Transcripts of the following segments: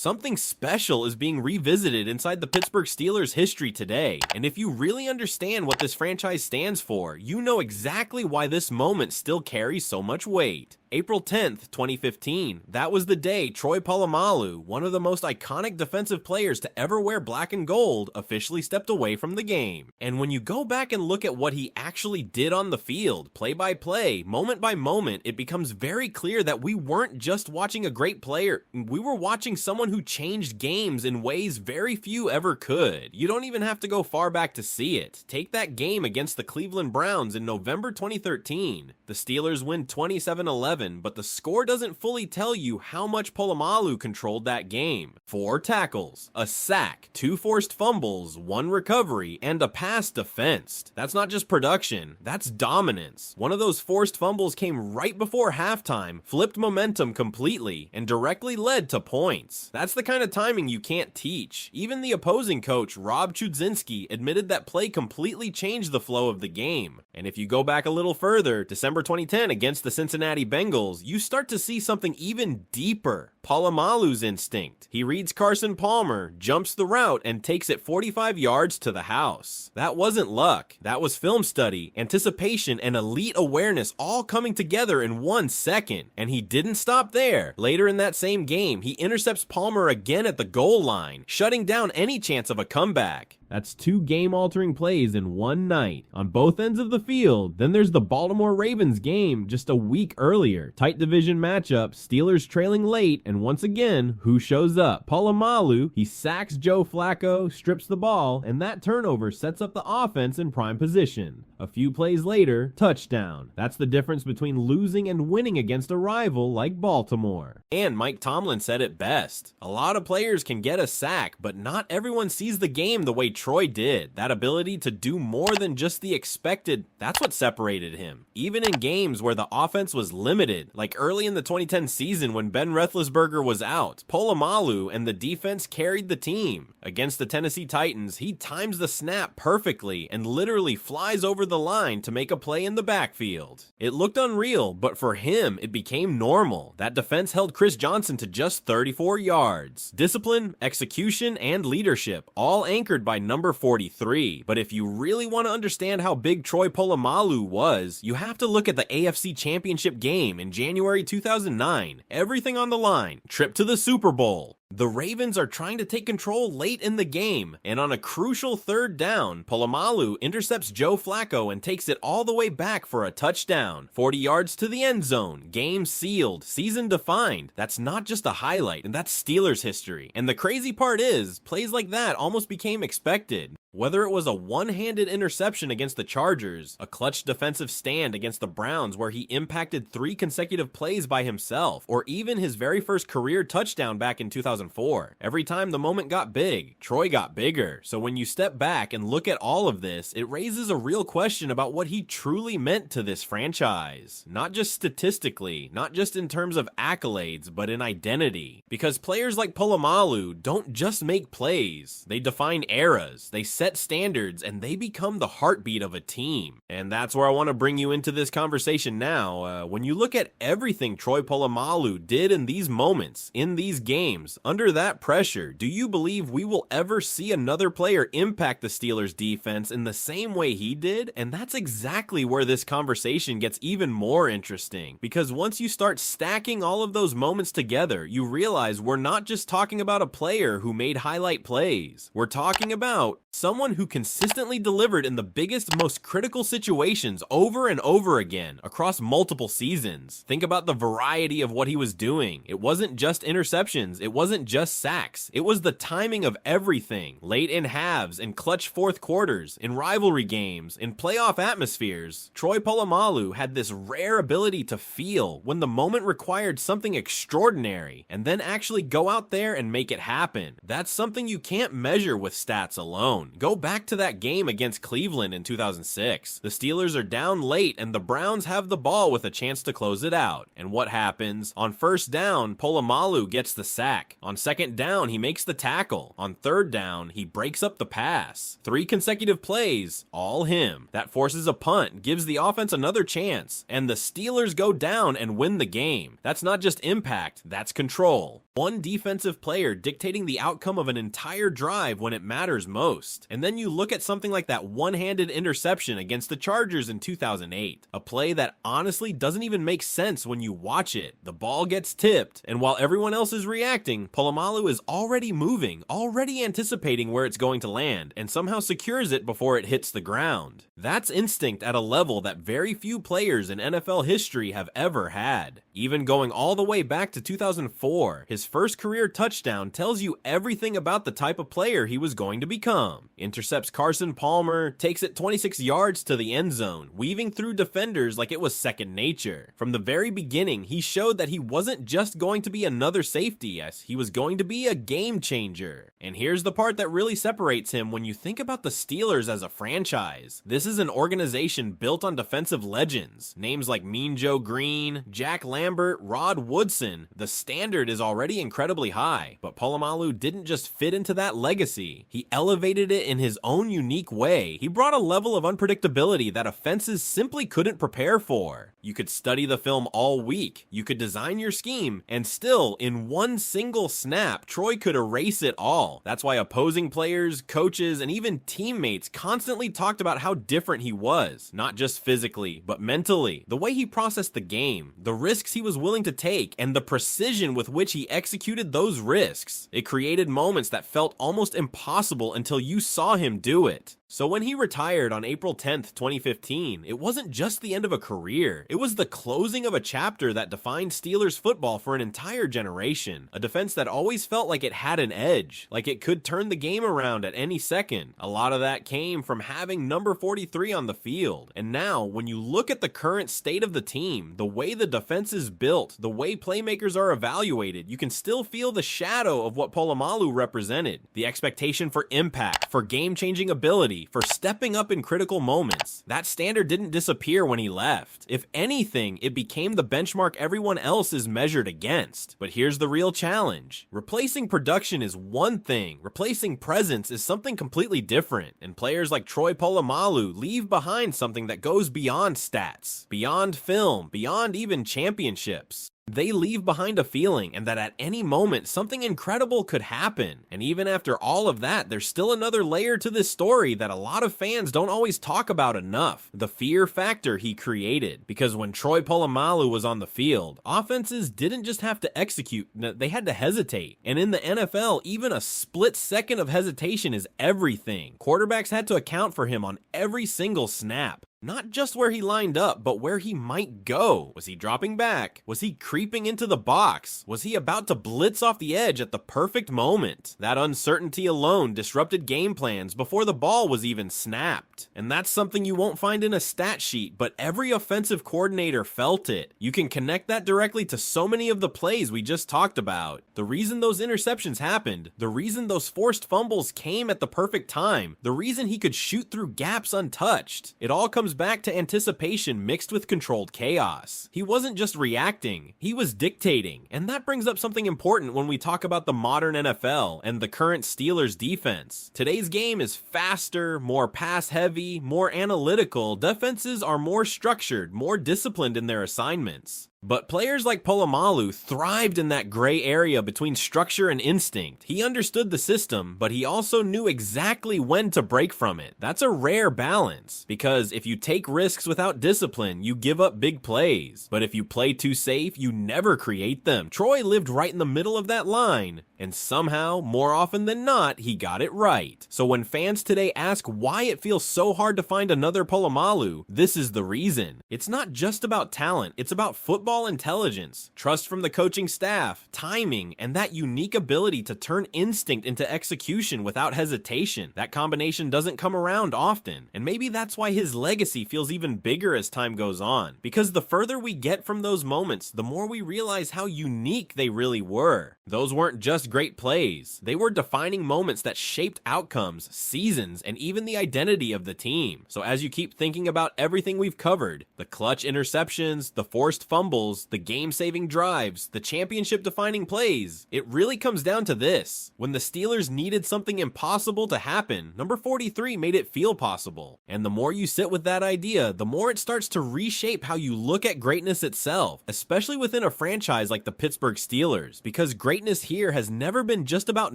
Something special is being revisited inside the Pittsburgh Steelers' history today, and if you really understand what this franchise stands for, you know exactly why this moment still carries so much weight. April 10th, 2015, that was the day Troy Polamalu, one of the most iconic defensive players to ever wear black and gold, officially stepped away from the game. And when you go back and look at what he actually did on the field, play by play, moment by moment, it becomes very clear that we weren't just watching a great player, we were watching someone who changed games in ways very few ever could. You don't even have to go far back to see it. Take that game against the Cleveland Browns in November 2013. The Steelers win 27-11. But the score doesn't fully tell you how much Polamalu controlled that game. 4 tackles, a sack, 2 forced fumbles, 1 recovery, and a pass defensed. That's not just production, that's dominance. One of those forced fumbles came right before halftime, flipped momentum completely, and directly led to points. That's the kind of timing you can't teach. Even the opposing coach, Rob Chudzinski, admitted that play completely changed the flow of the game. And if you go back a little further, December 2010 against the Cincinnati Bengals, you start to see something even deeper. Polamalu's instinct. He reads Carson Palmer, jumps the route, and takes it 45 yards to the house. That wasn't luck. That was film study, anticipation, and elite awareness all coming together in 1 second. And he didn't stop there. Later in that same game, he intercepts Palmer again at the goal line, shutting down any chance of a comeback. That's 2 game-altering plays in one night on both ends of the field. Then there's the Baltimore Ravens game just a week earlier. Tight division matchup, Steelers trailing late, and once again, who shows up? Polamalu. He sacks Joe Flacco, strips the ball, and that turnover sets up the offense in prime position. A few plays later, touchdown. That's the difference between losing and winning against a rival like Baltimore. And Mike Tomlin said it best. A lot of players can get a sack, but not everyone sees the game the way Troy did. That ability to do more than just the expected, that's what separated him. Even in games where the offense was limited, like early in the 2010 season when Ben Roethlisberger was out, Polamalu and the defense carried the team. Against the Tennessee Titans, he times the snap perfectly and literally flies over the line to make a play in the backfield. It looked unreal, but for him, it became normal. That defense held Chris Johnson to just 34 yards. Discipline, execution, and leadership, all anchored by number 43. But if you really want to understand how big Troy Polamalu was, you have to look at the AFC Championship game in January 2009. Everything on the line. Trip to the Super Bowl. The Ravens are trying to take control late in the game, and on a crucial 3rd down, Polamalu intercepts Joe Flacco and takes it all the way back for a touchdown. 40 yards to the end zone. Game sealed. Season defined. That's not just a highlight, and that's Steelers history. And the crazy part is, plays like that almost became expected. Whether it was a one-handed interception against the Chargers, a clutch defensive stand against the Browns where he impacted 3 consecutive plays by himself, or even his very first career touchdown back in 2004. Every time the moment got big, Troy got bigger. So when you step back and look at all of this, it raises a real question about what he truly meant to this franchise. Not just statistically, not just in terms of accolades, but in identity. Because players like Polamalu don't just make plays, they define eras, they set standards, and they become the heartbeat of a team. And that's where I want to bring you into this conversation now. When you look at everything Troy Polamalu did in these moments, in these games, under that pressure, do you believe we will ever see another player impact the Steelers defense in the same way he did? And that's exactly where this conversation gets even more interesting. Because once you start stacking all of those moments together, you realize we're not just talking about a player who made highlight plays. We're talking about someone who consistently delivered in the biggest, most critical situations over and over again across multiple seasons. Think about the variety of what he was doing. It wasn't just interceptions. It wasn't just sacks. It was the timing of everything. Late in halves, in clutch 4th quarters, in rivalry games, in playoff atmospheres. Troy Polamalu had this rare ability to feel when the moment required something extraordinary and then actually go out there and make it happen. That's something you can't measure with stats alone. Go back to that game against Cleveland in 2006. The Steelers are down late and the Browns have the ball with a chance to close it out. And what happens? On 1st down, Polamalu gets the sack. On second down, he makes the tackle. On third down, he breaks up the pass. 3 consecutive plays, all him. That forces a punt, gives the offense another chance, and the Steelers go down and win the game. That's not just impact, that's control. One defensive player dictating the outcome of an entire drive when it matters most. And then you look at something like that one-handed interception against the Chargers in 2008. A play that honestly doesn't even make sense when you watch it. The ball gets tipped, and while everyone else is reacting, Polamalu is already moving, already anticipating where it's going to land, and somehow secures it before it hits the ground. That's instinct at a level that very few players in NFL history have ever had. Even going all the way back to 2004, his first career touchdown tells you everything about the type of player he was going to become. Intercepts Carson Palmer, takes it 26 yards to the end zone, weaving through defenders like it was second nature. From the very beginning, he showed that he wasn't just going to be another safety, as he was going to be a game changer. And here's the part that really separates him when you think about the Steelers as a franchise. This is an organization built on defensive legends. Names like Mean Joe Green, Jack Lambert, Rod Woodson. The standard is already incredibly high, but Polamalu didn't just fit into that legacy. He elevated it in his own unique way. He brought a level of unpredictability that offenses simply couldn't prepare for. You could study the film all week, you could design your scheme, and still, in one single snap, Troy could erase it all. That's why opposing players, coaches, and even teammates constantly talked about how different he was. Not just physically, but mentally. The way he processed the game, the risks he was willing to take, and the precision with which he executed those risks. It created moments that felt almost impossible until you saw him do it. So when he retired on April 10th, 2015, it wasn't just the end of a career. It was the closing of a chapter that defined Steelers football for an entire generation. A defense that always felt like it had an edge, like it could turn the game around at any second. A lot of that came from having number 43 on the field. And now, when you look at the current state of the team, the way the defense is built, the way playmakers are evaluated, you can still feel the shadow of what Polamalu represented. The expectation for impact, for game-changing ability, for stepping up in critical moments. That standard didn't disappear when he left. If anything, it became the benchmark everyone else is measured against. But here's the real challenge. Replacing production is one thing. Replacing presence is something completely different. And players like Troy Polamalu leave behind something that goes beyond stats, beyond film, beyond even championships. They leave behind a feeling, and that at any moment, something incredible could happen. And even after all of that, there's still another layer to this story that a lot of fans don't always talk about enough. The fear factor he created. Because when Troy Polamalu was on the field, offenses didn't just have to execute, they had to hesitate. And in the NFL, even a split second of hesitation is everything. Quarterbacks had to account for him on every single snap. Not just where he lined up, but where he might go. Was he dropping back? Was he creeping into the box? Was he about to blitz off the edge at the perfect moment? That uncertainty alone disrupted game plans before the ball was even snapped. And that's something you won't find in a stat sheet, but every offensive coordinator felt it. You can connect that directly to so many of the plays we just talked about. The reason those interceptions happened, the reason those forced fumbles came at the perfect time, the reason he could shoot through gaps untouched. It all comes back to anticipation mixed with controlled chaos. He wasn't just reacting, he was dictating. And that brings up something important when we talk about the modern NFL and the current Steelers defense. Today's game is faster, more pass heavy, more analytical. Defenses are more structured, more disciplined in their assignments. But players like Polamalu thrived in that gray area between structure and instinct. He understood the system, but he also knew exactly when to break from it. That's a rare balance, because if you take risks without discipline, you give up big plays. But if you play too safe, you never create them. Troy lived right in the middle of that line, and somehow, more often than not, he got it right. So when fans today ask why it feels so hard to find another Polamalu, this is the reason. It's not just about talent, it's about football intelligence, trust from the coaching staff, timing, and that unique ability to turn instinct into execution without hesitation. That combination doesn't come around often, and maybe that's why his legacy feels even bigger as time goes on. Because the further we get from those moments, the more we realize how unique they really were. Those weren't just great plays, they were defining moments that shaped outcomes, seasons, and even the identity of the team. So as you keep thinking about everything we've covered, the clutch interceptions, the forced fumbles, goals, the game-saving drives, the championship-defining plays. It really comes down to this. When the Steelers needed something impossible to happen, number 43 made it feel possible. And the more you sit with that idea, the more it starts to reshape how you look at greatness itself, especially within a franchise like the Pittsburgh Steelers, because greatness here has never been just about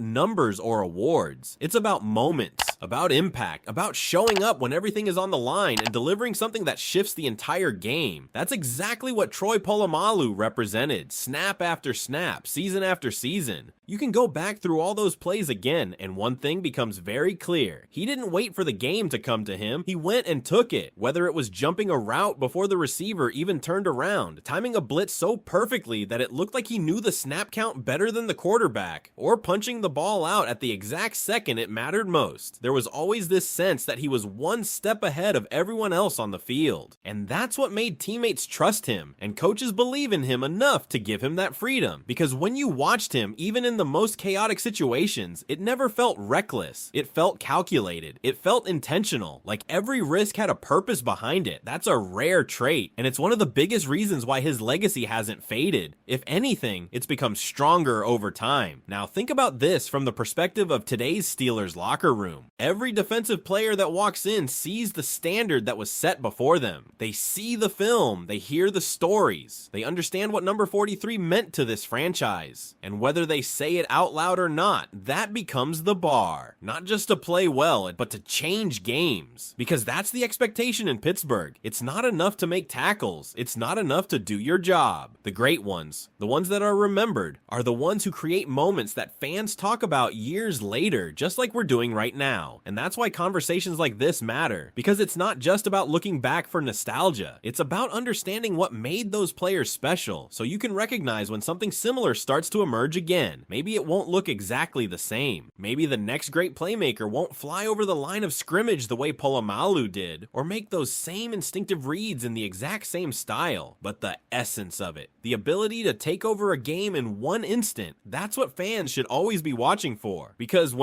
numbers or awards. It's about moments, about impact, about showing up when everything is on the line and delivering something that shifts the entire game. That's exactly what Troy Polamalu represented, snap after snap, season after season. You can go back through all those plays again, and one thing becomes very clear. He didn't wait for the game to come to him, he went and took it. Whether it was jumping a route before the receiver even turned around, timing a blitz so perfectly that it looked like he knew the snap count better than the quarterback, or punching the ball out at the exact second it mattered most. There was always this sense that he was one step ahead of everyone else on the field. And that's what made teammates trust him, and coaches believe in him enough to give him that freedom. Because when you watched him, even in the most chaotic situations, it never felt reckless. It felt calculated. It felt intentional. Like every risk had a purpose behind it. That's a rare trait, and it's one of the biggest reasons why his legacy hasn't faded. If anything, it's become stronger over time. Now think about this from the perspective of today's Steelers locker room. Every defensive player that walks in sees the standard that was set before them. They see the film, they hear the stories, they understand what number 43 meant to this franchise. And whether they say it out loud or not, that becomes the bar. Not just to play well, but to change games. Because that's the expectation in Pittsburgh. It's not enough to make tackles. It's not enough to do your job. The great ones, the ones that are remembered, are the ones who create moments that fans talk about years later, just like we're doing right now. And that's why conversations like this matter. Because it's not just about looking back for nostalgia. It's about understanding what made those players special, so you can recognize when something similar starts to emerge again. Maybe it won't look exactly the same. Maybe the next great playmaker won't fly over the line of scrimmage the way Polamalu did, or make those same instinctive reads in the exact same style. But the essence of it, the ability to take over a game in one instant, that's what fans should always be watching for. Because when